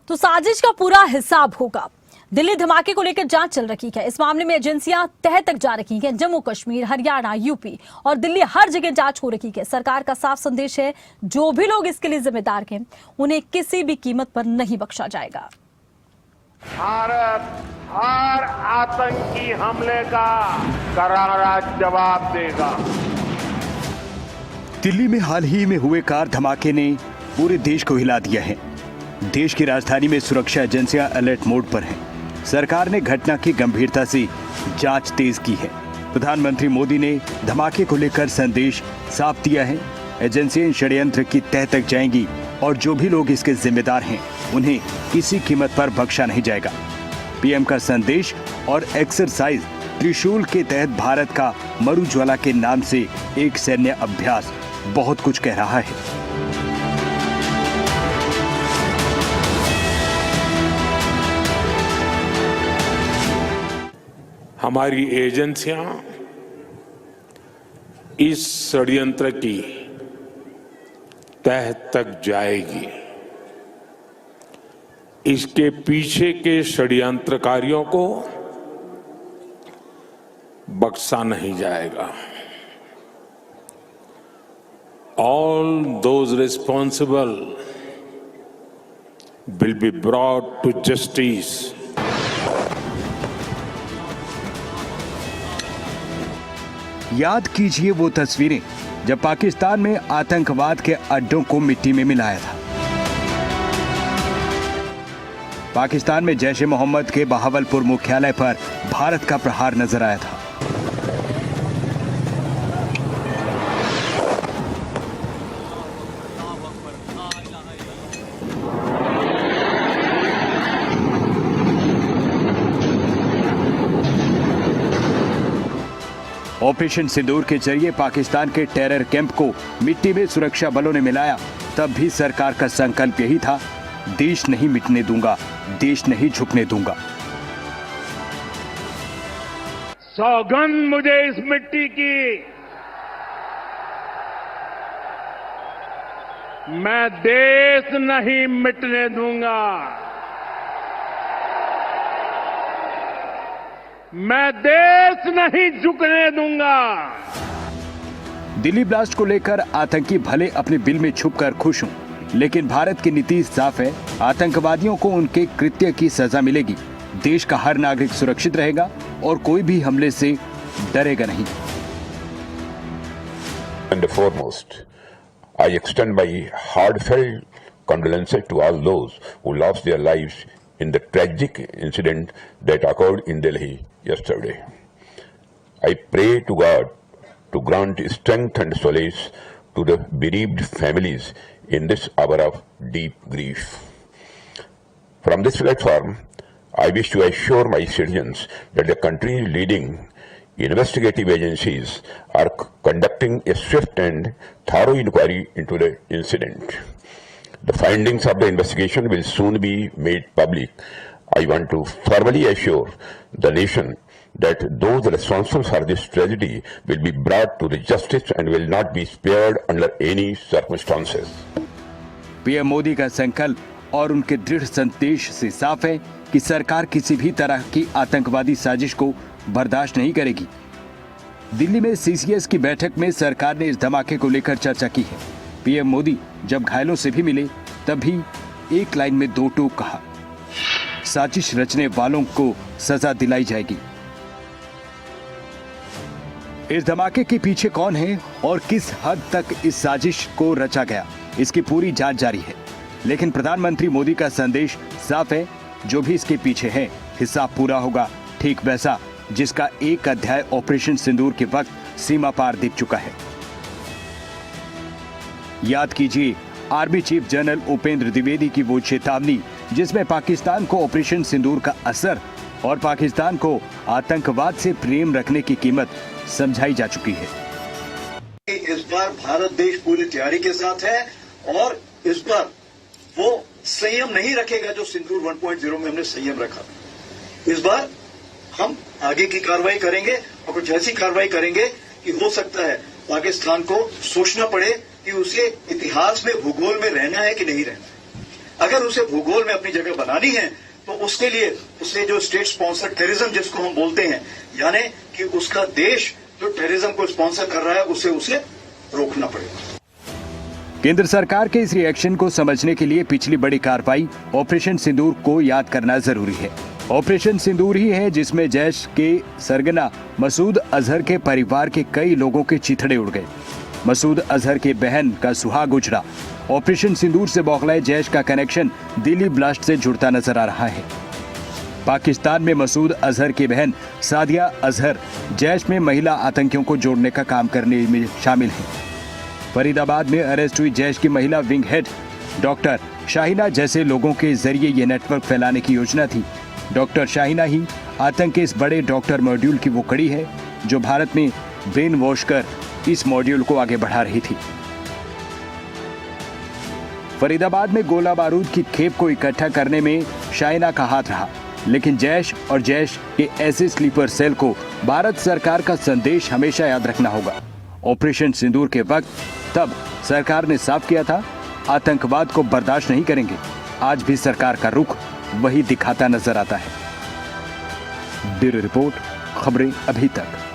तो साजिश का पूरा हिसाब होगा। दिल्ली धमाके को लेकर जांच चल रही है। इस मामले में एजेंसियां तह तक जा रही हैं। जम्मू कश्मीर, हरियाणा, यूपी और दिल्ली, हर जगह जांच हो रही है। सरकार का साफ संदेश है, जो भी लोग इसके लिए जिम्मेदार हैं उन्हें किसी भी कीमत पर नहीं बख्शा जाएगा। भारत हर आतंकी हमले का करारा जवाब देगा। दिल्ली में हाल ही में हुए कार धमाके ने पूरे देश को हिला दिया है। देश की राजधानी में सुरक्षा एजेंसियां अलर्ट मोड पर हैं। सरकार ने घटना की गंभीरता से जांच तेज की है। प्रधानमंत्री मोदी ने धमाके को लेकर संदेश साफ दिया है। एजेंसियां षड्यंत्र की तह तक जाएंगी और जो भी लोग इसके जिम्मेदार हैं उन्हें किसी कीमत पर बख्शा नहीं जाएगा। पीएम का संदेश और एक्सरसाइज त्रिशूल के तहत भारत का मरुज्वाला के नाम से एक सैन्य अभ्यास बहुत कुछ कह रहा है। हमारी एजेंसियां इस षड्यंत्र की तह तक जाएगी। इसके पीछे के षड्यंत्रकारियों को बख्शा नहीं जाएगा। All those responsible will be brought to justice. याद कीजिए वो तस्वीरें जब पाकिस्तान में आतंकवाद के अड्डों को मिट्टी में मिलाया था। पाकिस्तान में जैश ए मोहम्मद के बहावलपुर मुख्यालय पर भारत का प्रहार नजर आया था। ऑपरेशन सिंदूर के जरिए पाकिस्तान के टेरर कैंप को मिट्टी में सुरक्षा बलों ने मिलाया। तब भी सरकार का संकल्प यही था, देश नहीं मिटने दूंगा, देश नहीं झुकने दूंगा। सौगंध मुझे इस मिट्टी की, मैं देश नहीं मिटने दूंगा, मैं देश नहीं झुकने दूंगा। दिल्ली ब्लास्ट को लेकर आतंकी भले अपने बिल में छुपकर खुश हों, लेकिन भारत की नीति साफ है, आतंकवादियों को उनके कृत्य की सजा मिलेगी। देश का हर नागरिक सुरक्षित रहेगा और कोई भी हमले से डरेगा नहीं। And foremost, I extend my heartfelt condolences to all those who lost their lives in the tragic incident that occurred in Delhi yesterday. I pray to God to grant strength and solace to the bereaved families in this hour of deep grief. From this platform, I wish to assure my citizens that the country's leading investigative agencies are conducting a swift and thorough inquiry into the incident. The findings of the investigation will soon be made public. I want to formally assure the nation that those responsible for this tragedy will be brought to the justice and will not be spared under any circumstances. PM Modi का संकल्प और उनके दृढ़ संदेश से साफ है कि सरकार किसी भी तरह की आतंकवादी साजिश को बर्दाश्त नहीं करेगी। दिल्ली में सीसीएस की बैठक में सरकार ने इस धमाके को लेकर चर्चा की है। पीएम मोदी जब घायलों से भी मिले तब भी एक लाइन में दो टूक कहा, साजिश रचने वालों को सजा दिलाई जाएगी। इस धमाके के पीछे कौन है और किस हद तक इस साजिश को रचा गया, इसकी पूरी जांच जारी है। लेकिन प्रधानमंत्री मोदी का संदेश साफ है, जो भी इसके पीछे है हिसाब पूरा होगा, ठीक वैसा जिसका एक अध्याय ऑपरेशन सिंदूर के वक्त सीमा पार दिख चुका है। याद कीजिए army chief general Upendra Dwivedi की वो चेतावनी जिसमें पाकिस्तान को ऑपरेशन सिंदूर का असर और पाकिस्तान को आतंकवाद से प्रेम रखने की कीमत समझाई जा चुकी है। इस बार भारत देश पूरी तैयारी के साथ है और इस बार वो संयम नहीं रखेगा जो सिंदूर 1.0 में हमने संयम रखा। इस बार हम आगे की कार्रवाई करेंगे और कुछ ऐसी कार्रवाई करेंगे कि हो सकता है पाकिस्तान को सोचना पड़े कि उसे इतिहास में, भूगोल में रहना है कि नहीं रहना है। अगर उसे भूगोल में अपनी जगह बनानी है तो उसके लिए उसे जो स्टेट स्पॉन्सर्ड टेररिज्म जिसको हम बोलते हैं, यानी कि उसका देश जो टेररिज्म को स्पॉन्सर कर रहा है उसे रोकना पड़ेगा। केंद्र सरकार के इस रिएक्शन को समझने के लिए पिछली बड़ी कार्रवाई ऑपरेशन सिंदूर को याद करना जरूरी है। ऑपरेशन सिंदूर ही है जिसमें जैश के सरगना मसूद अजहर के परिवार के कई लोगों के चिथड़े उड़ गए। मसूद अजहर की बहन का सुहाग उजड़ा। ऑपरेशन सिंदूर से बौखलाए जैश का कनेक्शन दिल्ली ब्लास्ट से जुड़ता नजर आ रहा है। पाकिस्तान में मसूद अजहर की बहन सादिया अजहर जैश में महिला आतंकियों को जोड़ने का काम करने में शामिल है। फरीदाबाद में अरेस्ट हुई जैश की महिला विंग हेड डॉक्टर शाहीना जैसे लोगों के जरिए ये नेटवर्क फैलाने की योजना थी। डॉक्टर शाहीना ही आतंक के इस बड़े डॉक्टर मॉड्यूल की वो कड़ी है जो भारत में ब्रेन वॉश कर इस मॉड्यूल को आगे बढ़ा रही थी। फरीदाबाद में गोला बारूद की खेप को इकट्ठा करने में शाहीना का हाथ रहा, लेकिन जैश और जैश के ऐसे स्लीपर सेल को भारत सरकार का संदेश हमेशा याद रखना होगा। ऑपरेशन सिंदूर के वक्त तब सरकार ने साफ किया था, आतंकवाद को बर्दाश्त नहीं करेंगे। आज भी सरकार का रुख वही दिखाता नजर आता है। ब्यूरो रिपोर्ट, खबरें अभी तक।